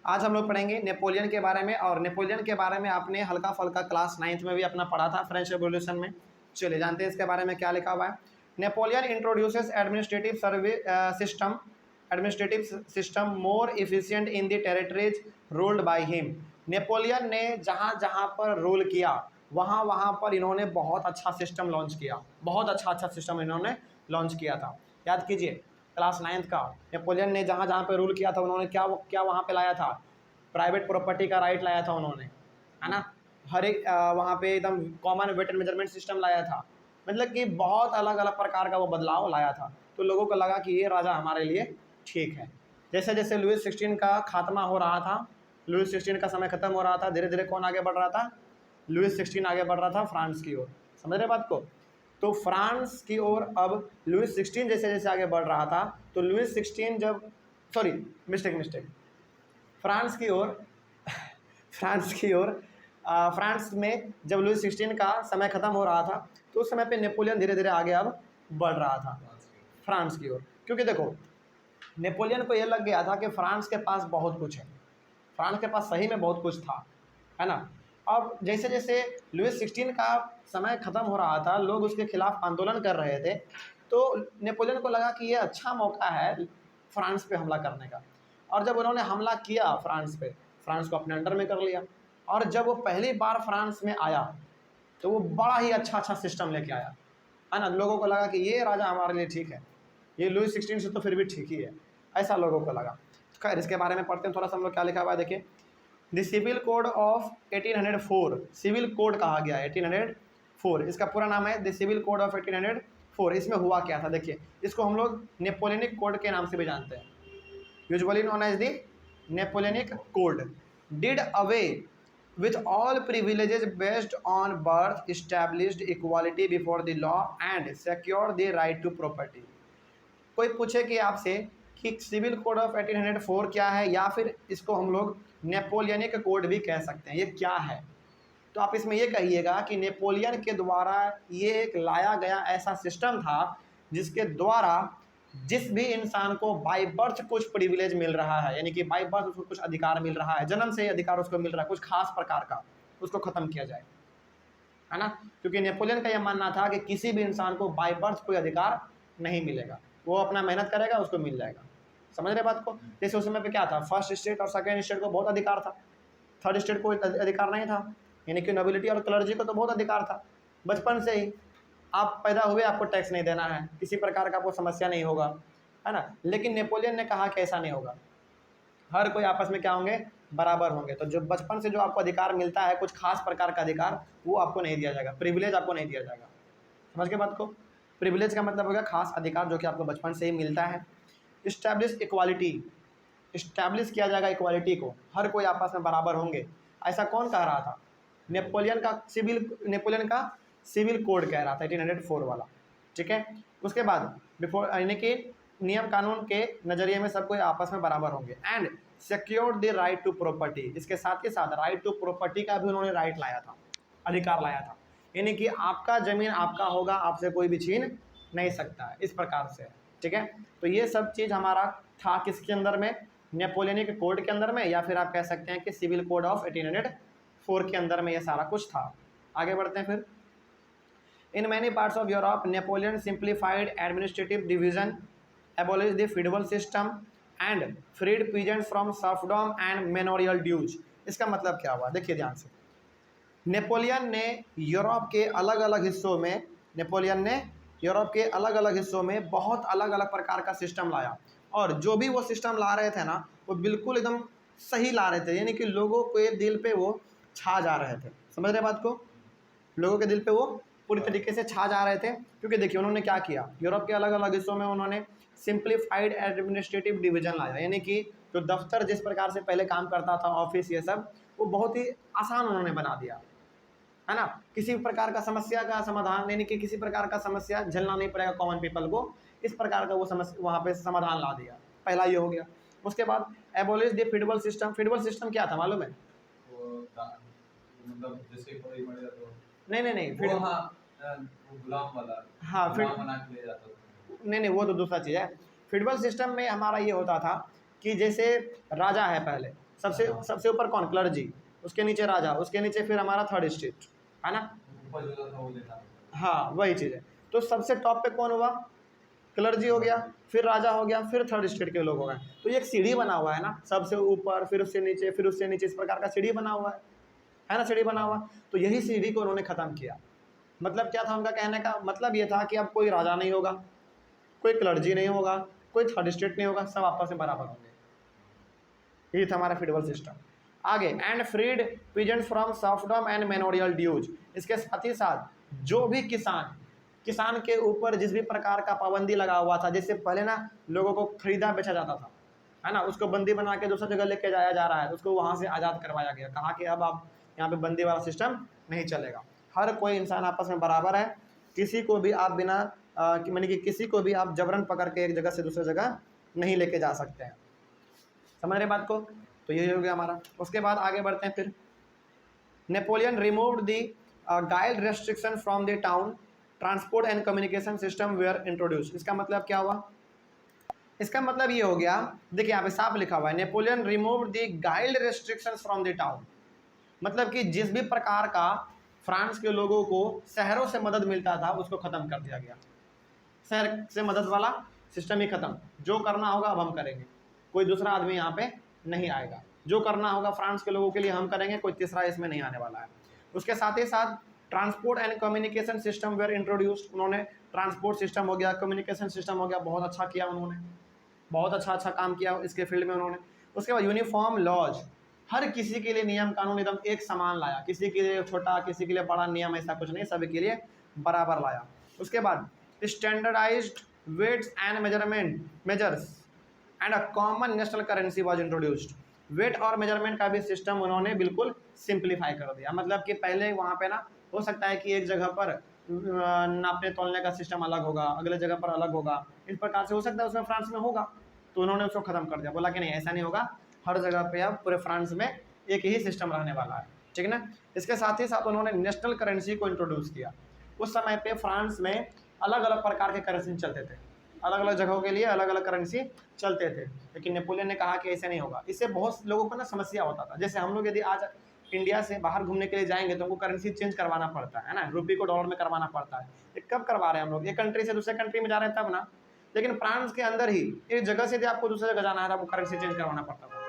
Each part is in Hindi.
आज हम लोग पढ़ेंगे नेपोलियन के बारे में, और नेपोलियन के बारे में आपने हल्का फल्का क्लास 9th में भी अपना पढ़ा था फ्रेंच रेवोल्यूशन में। चलिए जानते हैं इसके बारे में क्या लिखा हुआ है। Napoleon introduces administrative system more efficient in the territories ruled by him. Napoleon ने जहाँ जहाँ पर रूल किया वहाँ वहाँ पर इन्होंने बहुत अच्छा सिस्टम लॉन्च किया, बहुत अच्छा सिस्टम इन्होंने लॉन्च किया था। याद कीजिए क्लास 9th का, नेपोलियन ने जहाँ जहाँ पे रूल किया था उन्होंने क्या क्या वहाँ पे लाया था, प्राइवेट प्रॉपर्टी का राइट लाया था उन्होंने, है ना। हर एक वहाँ पे एकदम common weight and measurement system लाया था, मतलब कि बहुत अलग अलग प्रकार का वो बदलाव लाया था। तो लोगों को लगा कि ये राजा हमारे लिए ठीक है। जैसे जैसे लुईस 16 का खात्मा हो रहा था, लुईस 16 का समय खत्म हो रहा था, धीरे धीरे कौन आगे बढ़ रहा था, लुईस 16 आगे बढ़ रहा था फ्रांस की ओर। समझ रहे बात को। तो फ्रांस की ओर अब लुईस 16 जैसे जैसे आगे बढ़ रहा था, तो लुईस 16 जब मिस्टेक फ्रांस की ओर फ्रांस में जब लुईस 16 का समय खत्म हो रहा था, तो उस समय पे नेपोलियन धीरे धीरे आगे अब बढ़ रहा था फ्रांस की ओर। क्योंकि देखो नेपोलियन को ये लग गया था कि फ्रांस के पास बहुत कुछ है, फ्रांस के पास सही में बहुत कुछ था, है ना। अब जैसे जैसे लुईस 16 का समय ख़त्म हो रहा था, लोग उसके खिलाफ आंदोलन कर रहे थे, तो नेपोलियन को लगा कि ये अच्छा मौका है फ्रांस पे हमला करने का। और जब उन्होंने हमला किया फ्रांस पे, फ्रांस को अपने अंडर में कर लिया। और जब वो पहली बार फ्रांस में आया तो वो बड़ा ही अच्छा सिस्टम लेके आया, है ना। लोगों को लगा कि ये राजा हमारे लिए ठीक है, ये लुईस 16 से तो फिर भी ठीक ही है, ऐसा लोगों को लगा। खैर इसके बारे में पढ़ते हैं थोड़ा सा हम लोग, क्या लिखा हुआ है देखिए। The civil code of 1804, civil code कहा गया है 1804, इसका पूरा नाम है द सिविल कोड ऑफ 1804। इसमें हुआ क्या था देखिए, इसको हम लोग नेपोलियनिक कोड के नाम से भी जानते हैं, usually known as the Napoleonic code. Did away with all privileges based on birth, established equality before the law and secured the right to property। कोई पूछे कि आपसे कि सिविल कोड ऑफ 1804 क्या है, या फिर इसको हम लोग नेपोलियनिक कोड भी कह सकते हैं, ये क्या है, तो आप इसमें ये कहिएगा कि नेपोलियन के द्वारा ये एक लाया गया ऐसा सिस्टम था जिसके द्वारा जिस भी इंसान को बाय बर्थ कुछ प्रिविलेज मिल रहा है, यानी कि बाय बर्थ उसको कुछ अधिकार मिल रहा है, जन्म से ही अधिकार उसको मिल रहा है कुछ खास प्रकार का, उसको ख़त्म किया जाए, है ना। क्योंकि नेपोलियन का यह मानना था कि किसी भी इंसान को बाय बर्थ कोई अधिकार नहीं मिलेगा, वो अपना मेहनत करेगा उसको मिल जाएगा। समझ रहे बात को। जैसे उस समय पे क्या था, फर्स्ट स्टेट और सेकेंड स्टेट को बहुत अधिकार था, थर्ड स्टेट को अधिकार नहीं था, यानी कि नोबिलिटी और क्लर्जी को तो बहुत अधिकार था। बचपन से ही आप पैदा हुए आपको टैक्स नहीं देना है, किसी प्रकार का आपको समस्या नहीं होगा, है ना। लेकिन नेपोलियन ने कहा कि ऐसा नहीं होगा, हर कोई आपस में क्या होंगे, बराबर होंगे। तो जो बचपन से जो आपको अधिकार मिलता है कुछ खास प्रकार का अधिकार, वो आपको नहीं दिया जाएगा, प्रिविलेज आपको नहीं दिया जाएगा। समझ के बात को। प्रिविलेज का मतलब होगा खास अधिकार जो कि आपको बचपन से ही मिलता है। इस्टेब्लिश इक्वालिटी, इस्टेब्लिश किया जाएगा इक्वालिटी को, हर कोई आपस में बराबर होंगे। ऐसा कौन कह रहा था, नेपोलियन का सिविल कोड कह रहा था 1804 वाला, ठीक है। उसके बाद बिफोर यानी कि नियम कानून के नज़रिए में सब कोई आपस में बराबर होंगे। And secured the right to property, इसके साथ ही साथ राइट टू प्रॉपर्टी का भी उन्होंने राइट लाया था, अधिकार लाया था, यानी कि आपका ज़मीन आपका होगा, आपसे कोई भी छीन नहीं सकता है, इस प्रकार से, ठीक है। तो ये सब चीज़ हमारा था किसके अंदर में, नेपोलियनिक कोड के अंदर में, या फिर आप कह सकते हैं कि सिविल कोड ऑफ 1804 के अंदर में ये सारा कुछ था। आगे बढ़ते हैं फिर। In many parts of Europe Napoleon simplified administrative division, abolished the feudal system and freed peasants from serfdom and manorial dues। इसका मतलब क्या हुआ देखिए ध्यान से। नेपोलियन ने यूरोप के अलग अलग हिस्सों में बहुत अलग अलग प्रकार का सिस्टम लाया, और जो भी वो सिस्टम ला रहे थे ना वो बिल्कुल एकदम सही ला रहे थे, यानी कि लोगों के दिल पे वो छा जा रहे थे। समझ रहे बात को, लोगों के दिल पे वो पूरी तरीके से छा जा रहे थे। क्योंकि देखिए उन्होंने क्या किया, यूरोप के अलग अलग हिस्सों में उन्होंने सिंप्लीफाइड एडमिनिस्ट्रेटिव डिवीजन लाया, यानी कि जो दफ्तर जिस प्रकार से पहले काम करता था, ऑफिस ये सब, वो बहुत ही आसान उन्होंने बना दिया, है ना। किसी प्रकार का समस्या का समाधान, यानी कि किसी प्रकार का समस्या झेलना नहीं पड़ेगा कॉमन पीपल को, इस प्रकार का वो समस्या वहाँ पे समाधान ला दिया। पहला ये हो गया। उसके बाद abolish the federal system. Federal system क्या था मालूम है, मतलब जैसे कोई मर जाता हो, नहीं वो गुलाम वाला, हाँ गुलाम बना के ले जाता था। नहीं वो तो दूसरा चीज़ है। फेडरल सिस्टम में हमारा ये होता था कि जैसे राजा है, पहले सबसे हाँ। सबसे ऊपर कौन, क्लर्जी, उसके नीचे राजा, उसके नीचे फिर हमारा थर्ड स्टेट, है ना। ऊपर जो था वो लेना था। हाँ वही चीज़ है। तो सबसे टॉप पे कौन हुआ, क्लर्जी हो गया, फिर राजा हो गया, फिर थर्ड स्टेट के लोग हो गए। तो ये एक सीढ़ी बना हुआ है ना, सबसे ऊपर फिर उससे नीचे फिर उससे नीचे, इस प्रकार का सीढ़ी बना हुआ है ना, सीढ़ी बना हुआ। तो यही सीढ़ी को उन्होंने ख़त्म किया। मतलब क्या था उनका कहने का मतलब, ये था कि अब कोई राजा नहीं होगा, कोई क्लर्जी नहीं होगा, कोई थर्ड स्टेट नहीं होगा, सब आपस में बराबर होंगे। ये था हमारा फीडबल सिस्टम। आगे, and freed peasants from serfdom and manorial dues. इसके साथ ही साथ जो भी किसान के ऊपर जिस भी प्रकार का पाबंदी लगा हुआ था, जैसे पहले ना लोगों को खरीदा बेचा जाता था, है ना, उसको बंदी बना के दूसरी जगह लेके जाया जा रहा है, उसको वहाँ से आज़ाद करवाया गया, कहा कि अब आप यहाँ पे बंदी वाला सिस्टम नहीं चलेगा, हर कोई इंसान आपस में बराबर है, किसी को भी आप बिना मानी कि किसी को भी आप जबरन पकड़ के एक जगह से दूसरी जगह नहीं लेके जा सकते हैं। समझ रहे बात को। तो ये हो गया हमारा। उसके बाद आगे बढ़ते हैं। फिर Napoleon removed the guild restriction from the town, transport and communication system were introduce. इसका मतलब क्या हुआ, इसका मतलब ये हो गया, देखिए यहाँ पे साफ लिखा हुआ है, Napoleon removed the guild restriction from the town. मतलब कि जिस भी प्रकार का फ्रांस के लोगों को शहरों से मदद मिलता था उसको ख़त्म कर दिया गया। शहर से मदद वाला सिस्टम ही ख़त्म, जो करना होगा अब हम करेंगे, कोई दूसरा आदमी यहाँ पे नहीं आएगा, जो करना होगा फ्रांस के लोगों के लिए हम करेंगे, कोई तीसरा इसमें नहीं आने वाला है। उसके साथ ही साथ transport and communication system were introduced. उन्होंने ट्रांसपोर्ट सिस्टम हो गया, कम्युनिकेशन सिस्टम हो गया, बहुत अच्छा किया उन्होंने, बहुत अच्छा काम किया इसके फील्ड में उन्होंने। उसके बाद यूनिफॉर्म लॉज, हर किसी के लिए नियम कानून एकदम एक समान लाया, किसी के लिए छोटा किसी के लिए बड़ा नियम ऐसा कुछ नहीं, सभी के लिए बराबर लाया। उसके बाद standardised weights and measures and a common national currency was introduced. Weight और मेजरमेंट का भी सिस्टम उन्होंने बिल्कुल सिंप्लीफाई कर दिया। मतलब कि पहले वहाँ पे ना हो सकता है कि एक जगह पर नापने तोलने का सिस्टम अलग होगा, अगले जगह पर अलग होगा, इस प्रकार से हो सकता है उसमें फ्रांस में होगा, तो उन्होंने उसको ख़त्म कर दिया, बोला कि नहीं ऐसा नहीं होगा, हर जगह पे अब पूरे फ्रांस में एक ही सिस्टम रहने वाला है, ठीक है ना। इसके साथ ही साथ उन्होंने नेशनल करेंसी को इंट्रोड्यूस किया। उस समय पे फ्रांस में अलग अलग प्रकार के करेंसी चलते थे, अलग अलग जगहों के लिए अलग अलग करेंसी चलते थे, लेकिन नेपोलियन ने कहा कि ऐसे नहीं होगा। इससे बहुत लोगों को ना समस्या होता था। जैसे हम लोग यदि आज इंडिया से बाहर घूमने के लिए जाएंगे तो हमको करेंसी चेंज करवाना पड़ता है ना, रुपये को डॉलर में करवाना पड़ता है। ये कब करवा रहे हैं हम लोग, एक कंट्री से दूसरे कंट्री में जा रहे हैं तब ना, लेकिन फ्रांस के अंदर ही एक जगह से यदि आपको दूसरी जगह जाना है तो आपको करेंसी चेंज करवाना पड़ता था।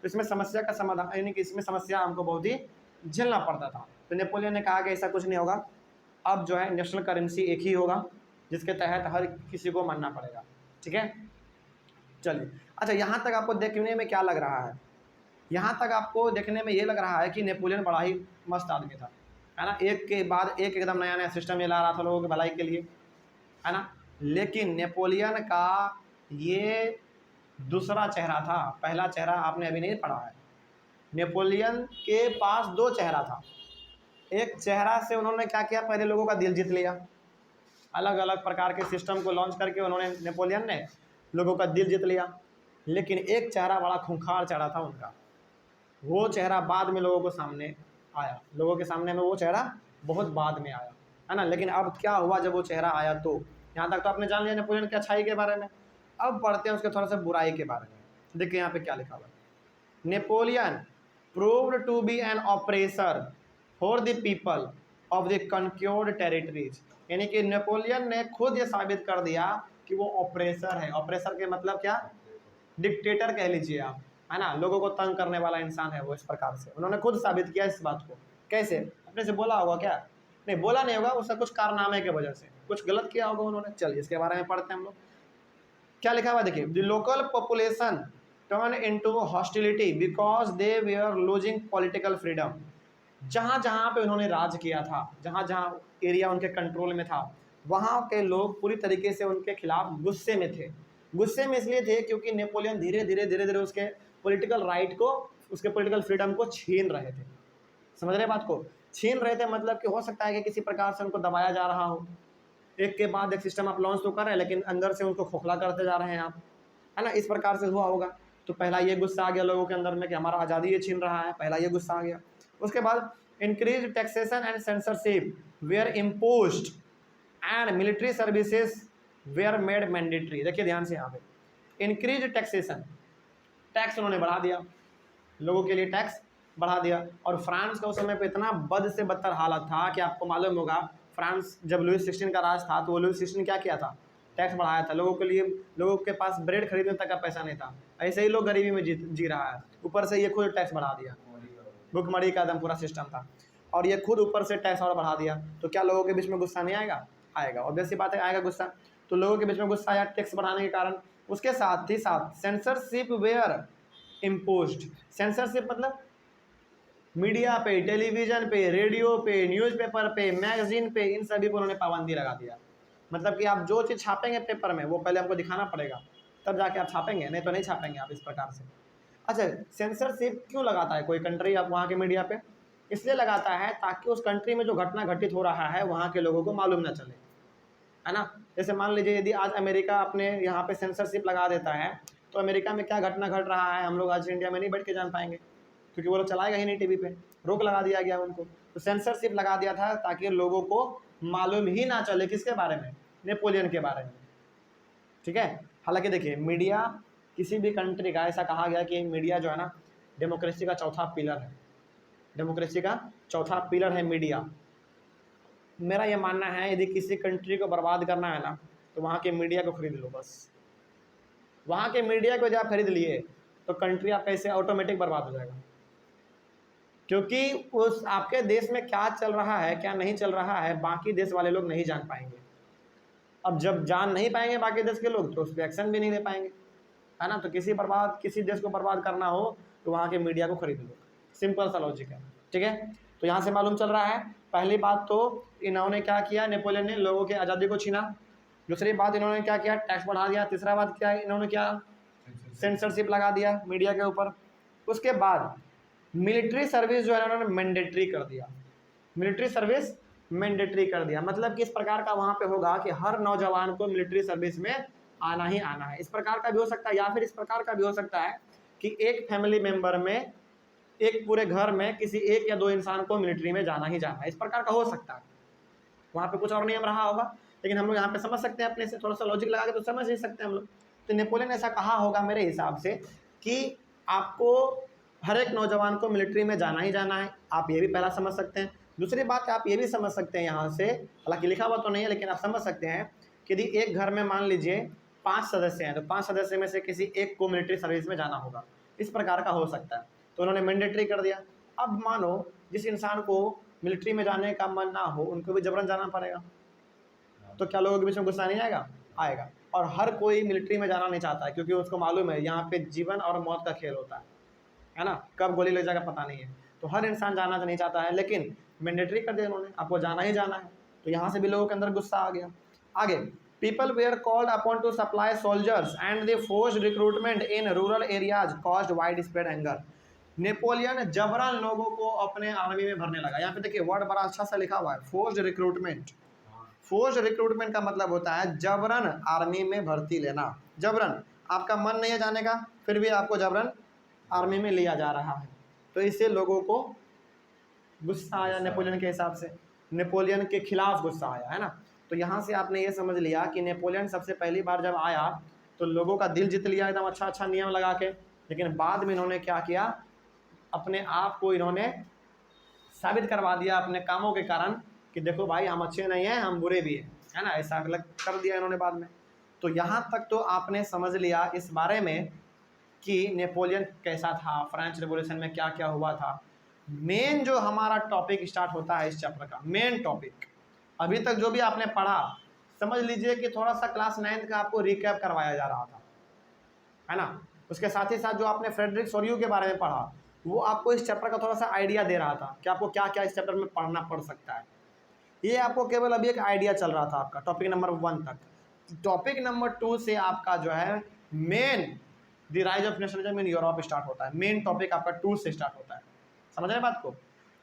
तो इसमें समस्या का समाधान, यानी कि इसमें समस्या हमको बहुत ही झेलना पड़ता था। तो नेपोलियन ने कहा कि ऐसा कुछ नहीं होगा, अब जो है नेशनल करेंसी एक ही होगा जिसके तहत हर किसी को मानना पड़ेगा, ठीक है। चलिए, अच्छा यहाँ तक आपको देखने में क्या लग रहा है, यहाँ तक आपको देखने में ये लग रहा है कि नेपोलियन बड़ा ही मस्त आदमी था, है ना, एक के बाद एक एकदम नया नया सिस्टम ये ला रहा था लोगों की भलाई के लिए, है ना। लेकिन नेपोलियन का ये दूसरा चेहरा था, पहला चेहरा आपने अभी नहीं पढ़ा है। नेपोलियन के पास दो चेहरा था। एक चेहरा से उन्होंने क्या किया, पहले लोगों का दिल जीत लिया, अलग अलग प्रकार के सिस्टम को लॉन्च करके उन्होंने, नेपोलियन ने लोगों का दिल जीत लिया। लेकिन एक चेहरा बड़ा खूंखार चेहरा था उनका, वो चेहरा बाद में लोगों को सामने आया, लोगों के सामने में वो चेहरा बहुत बाद में आया, है ना। लेकिन अब क्या हुआ जब वो चेहरा आया, तो यहाँ तक तो आपने जान लिया नेपोलियन की अच्छाई के बारे में। अब पढ़ते हैं उसके थोड़ा सा बुराई के बारे में। देखिए यहाँ पे क्या लिखा हुआ है, Napoleon proved to be an oppressor for the people of the conquered territories. यानी कि नेपोलियन ने खुद ये साबित कर दिया कि वो ऑपरेसर है। ऑपरेसर के मतलब क्या, डिक्टेटर कह लीजिए आप, है ना, लोगों को तंग करने वाला इंसान है वो। इस प्रकार से उन्होंने खुद साबित किया इस बात को। कैसे, अपने से बोला होगा क्या, नहीं बोला नहीं होगा, उसका कुछ कारनामे की वजह से कुछ गलत किया होगा उन्होंने। चलिए इसके बारे में पढ़ते हैं हम लोग, क्या लिखा हुआ देखिए, the local population turn into hostility because they were losing political freedom. जहाँ जहाँ पे उन्होंने राज किया था, जहाँ जहाँ एरिया उनके कंट्रोल में था, वहाँ के लोग पूरी तरीके से उनके खिलाफ गुस्से में थे। गुस्से में इसलिए थे क्योंकि नेपोलियन धीरे धीरे उसके पॉलिटिकल राइट को, उसके पॉलिटिकल फ्रीडम को छीन रहे थे। समझ रहे बात को, छीन रहे थे, मतलब कि हो सकता है कि किसी प्रकार से उनको दबाया जा रहा हो, एक के बाद एक सिस्टम आप लॉन्च तो कर रहे हैं लेकिन अंदर से उनको खोखला करते जा रहे हैं आप, है ना, इस प्रकार से हुआ होगा। तो पहला ये गुस्सा आ गया लोगों के अंदर में कि हमारा आज़ादी ये छीन रहा है, पहला ये गुस्सा आ गया। उसके बाद increase taxation and censorship were imposed and military services were made mandatory. देखिए ध्यान से यहाँ पे, इंक्रीज टैक्सेशन, टैक्स उन्होंने बढ़ा दिया, लोगों के लिए टैक्स बढ़ा दिया। और फ्रांस का उस समय पे इतना बद से बदतर हालत था कि आपको मालूम होगा, फ्रांस जब लुईस 16 का राज था तो वो लुईस 16 क्या किया था, टैक्स बढ़ाया था लोगों के लिए। लोगों के पास ब्रेड खरीदने तक का पैसा नहीं था, ऐसे ही लोग गरीबी में जी रहा है, ऊपर से ये खुद टैक्स बढ़ा दिया। भुखमरी का एकदम पूरा सिस्टम था और ये खुद ऊपर से टैक्स और बढ़ा दिया। तो क्या लोगों के बीच में गुस्सा नहीं आएगा? आएगा, ऑब्वियस सी बात है, आएगा गुस्सा। तो लोगों के बीच में गुस्सा आया टैक्स बढ़ाने के कारण। उसके साथ ही साथ सेंसरशिप वेयर इम्पोज्ड। सेंसरशिप मतलब मीडिया पे, टेलीविजन पे, रेडियो पे, न्यूज़पेपर पे, मैगजीन पे, इन सभी पर उन्होंने पाबंदी लगा दिया। मतलब कि आप जो चीज़ छापेंगे पेपर में वो पहले आपको दिखाना पड़ेगा, तब जाके आप छापेंगे, नहीं तो नहीं छापेंगे आप, इस प्रकार से। अच्छा, सेंसरशिप क्यों लगाता है कोई कंट्री आप वहाँ के मीडिया पे? इसलिए लगाता है ताकि उस कंट्री में जो घटना घटित हो रहा है वहाँ के लोगों को मालूम ना चले, है ना। जैसे मान लीजिए यदि आज अमेरिका अपने यहाँ पे सेंसरशिप लगा देता है तो अमेरिका में क्या घटना घट रहा है हम लोग आज इंडिया में नहीं बैठ के जान पाएंगे, क्योंकि वो लोग चलाएगा ही नहीं टीवी पे, रोक लगा दिया गया उनको। तो सेंसरशिप लगा दिया था ताकि लोगों को मालूम ही ना चले किसके बारे में, नेपोलियन के बारे में, ठीक है। हालांकि देखिए मीडिया किसी भी कंट्री का, ऐसा कहा गया कि मीडिया जो है ना डेमोक्रेसी का चौथा पिलर है, डेमोक्रेसी का चौथा पिलर है मीडिया। मेरा ये मानना है यदि किसी कंट्री को बर्बाद करना है ना तो वहाँ के मीडिया को खरीद लो बस। वहाँ के मीडिया को जब आप खरीद लिए तो कंट्री आपका ऐसे ऑटोमेटिक बर्बाद हो जाएगा, क्योंकि उस आपके देश में क्या चल रहा है क्या नहीं चल रहा है बाकी देश वाले लोग नहीं जान पाएंगे। अब जब जान नहीं पाएंगे बाकी देश के लोग तो उस पर एक्शन भी नहीं ले पाएंगे, है ना। तो किसी देश को बर्बाद करना हो तो वहाँ के मीडिया को खरीद लो, सिंपल सा लॉजिक है, ठीक है। तो यहाँ से मालूम चल रहा है, पहली बात तो इन्होंने क्या किया, नेपोलियन ने लोगों की आज़ादी को छीना। दूसरी बात इन्होंने क्या किया, टैक्स बढ़ा दिया। तीसरा बात क्या इन्होंने क्या, सेंसरशिप लगा दिया मीडिया के ऊपर। उसके बाद मिलिट्री सर्विस जो है उन्होंने मैंडेटरी कर दिया, मिलिट्री सर्विस मैंडेटरी कर दिया। मतलब कि इस प्रकार का वहाँ पे होगा कि हर नौजवान को मिलिट्री सर्विस में आना ही आना है। इस प्रकार का भी हो सकता है, या फिर इस प्रकार का भी हो सकता है कि एक फैमिली मेंबर में, एक पूरे घर में किसी एक या दो इंसान को मिलिट्री में जाना ही जाना है, इस प्रकार का हो सकता है। वहाँ पे कुछ और नियम रहा होगा, लेकिन हम लोग यहाँ पे समझ सकते हैं अपने से, थोड़ा सा लॉजिक लगा के तो समझ ही सकते हैं हम लोग। तो नेपोलियन ने ऐसा कहा होगा मेरे हिसाब से कि आपको हर एक नौजवान को मिलिट्री में जाना ही जाना है, आप ये भी पहला समझ सकते हैं। दूसरी बात आप ये भी समझ सकते हैं यहाँ से, हालांकि लिखा हुआ तो नहीं है लेकिन आप समझ सकते हैं कि यदि एक घर में मान लीजिए 5 सदस्य हैं तो 5 सदस्य में से किसी एक को मिलिट्री सर्विस में जाना होगा, इस प्रकार का हो सकता है। तो उन्होंने मैंडेटरी कर दिया। अब मानो जिस इंसान को मिलिट्री में जाने का मन ना हो उनको भी जबरन जाना पड़ेगा, तो क्या लोगों के बीच में गुस्सा नहीं आएगा? आएगा। और हर कोई मिलिट्री में जाना नहीं चाहता है, क्योंकि उसको मालूम है यहाँ पे जीवन और मौत का खेल होता है ना, कब गोली लग जाएगा पता नहीं है। तो हर इंसान जाना तो नहीं चाहता है, लेकिन मैंडेटरी कर दिया उन्होंने, आपको जाना ही जाना है। तो यहाँ से भी लोगों के अंदर गुस्सा आ गया। आगे, people where called upon two supply soldiers and the forced recruitment in rural areas caused wide spread anger. Napoleon जबरन लोगों को अपने आर्मी में भरने लगा। यहाँ पे देखिए वर्ड बड़ा अच्छा सा लिखा हुआ है, फोर्स्ड रिक्रूटमेंट। फोर्स्ड रिक्रूटमेंट का मतलब होता है जबरन आर्मी में भर्ती लेना। जबरन आपका मन नहीं है जाने का, फिर भी आपको जबरन आर्मी में लिया जा रहा है। तो इससे लोगों को गुस्सा आया नेपोलियन के हिसाब से, नेपोलियन के खिलाफ गुस्सा आया, है ना। तो यहाँ से आपने ये समझ लिया कि नेपोलियन सबसे पहली बार जब आया तो लोगों का दिल जीत लिया एकदम अच्छा अच्छा नियम लगा के, लेकिन बाद में इन्होंने क्या किया, अपने आप को इन्होंने साबित करवा दिया अपने कामों के कारण कि देखो भाई हम अच्छे नहीं हैं, हम बुरे भी हैं, है ना, ऐसा अलग कर दिया इन्होंने बाद में। तो यहाँ तक तो आपने समझ लिया इस बारे में कि नेपोलियन कैसा था, फ्रेंच रेवोल्यूशन में क्या क्या हुआ था। मेन जो हमारा टॉपिक स्टार्ट होता है इस चैप्टर का, मेन टॉपिक अभी तक जो भी आपने पढ़ा, समझ लीजिए कि थोड़ा सा क्लास 9th का आपको रिकैप करवाया जा रहा था, है ना। उसके साथ ही साथ जो आपने फ्रेडरिक सोरियू के बारे में पढ़ा वो आपको इस चैप्टर का थोड़ा सा आइडिया दे रहा था कि आपको क्या क्या इस चैप्टर में पढ़ना पड़ सकता है। ये आपको केवल अभी एक आइडिया चल रहा था आपका टॉपिक नंबर 1 तक। टॉपिक नंबर 2 से आपका जो है main the rise of nationalism in Europe start होता है। मेन टॉपिक आपका 2 से स्टार्ट होता है, समझ रहे हैं बात को।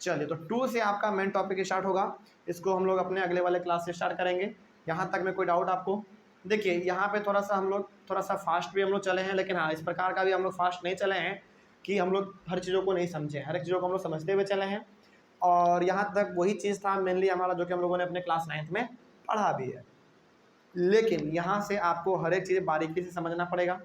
चलिए, तो 2 से आपका मेन टॉपिक स्टार्ट होगा, इसको हम लोग अपने अगले वाले क्लास से स्टार्ट करेंगे। यहाँ तक में कोई डाउट आपको? देखिए यहाँ पे थोड़ा सा हम लोग थोड़ा सा फास्ट भी हम लोग चले हैं, लेकिन हाँ इस प्रकार का भी हम लोग फास्ट नहीं चले हैं कि हम लोग हर चीज़ों को नहीं समझे, हर एक चीज़ों को हम लोग समझते हुए चले हैं। और यहाँ तक वही चीज़ था मेनली हमारा जो कि हम लोगों ने अपने क्लास 9th में पढ़ा भी है, लेकिन यहाँ से आपको हर एक चीज़ बारीकी से समझना पड़ेगा,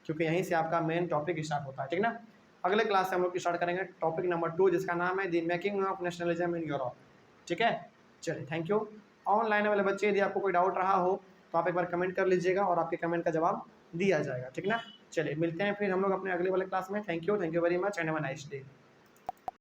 क्योंकि यहीं से आपका मेन टॉपिक स्टार्ट होता है, ठीक ना। अगले क्लास से हम लोग स्टार्ट करेंगे टॉपिक नंबर 2, जिसका नाम है the making of nationalism in Europe. ठीक है, चलिए थैंक यू। ऑनलाइन वाले बच्चे, यदि आपको कोई डाउट रहा हो तो आप एक बार कमेंट कर लीजिएगा और आपके कमेंट का जवाब दिया जाएगा। ठीक ना, चलिए मिलते हैं फिर हम लोग अपने अगले वाले क्लास में। Thank you very much and have a nice day.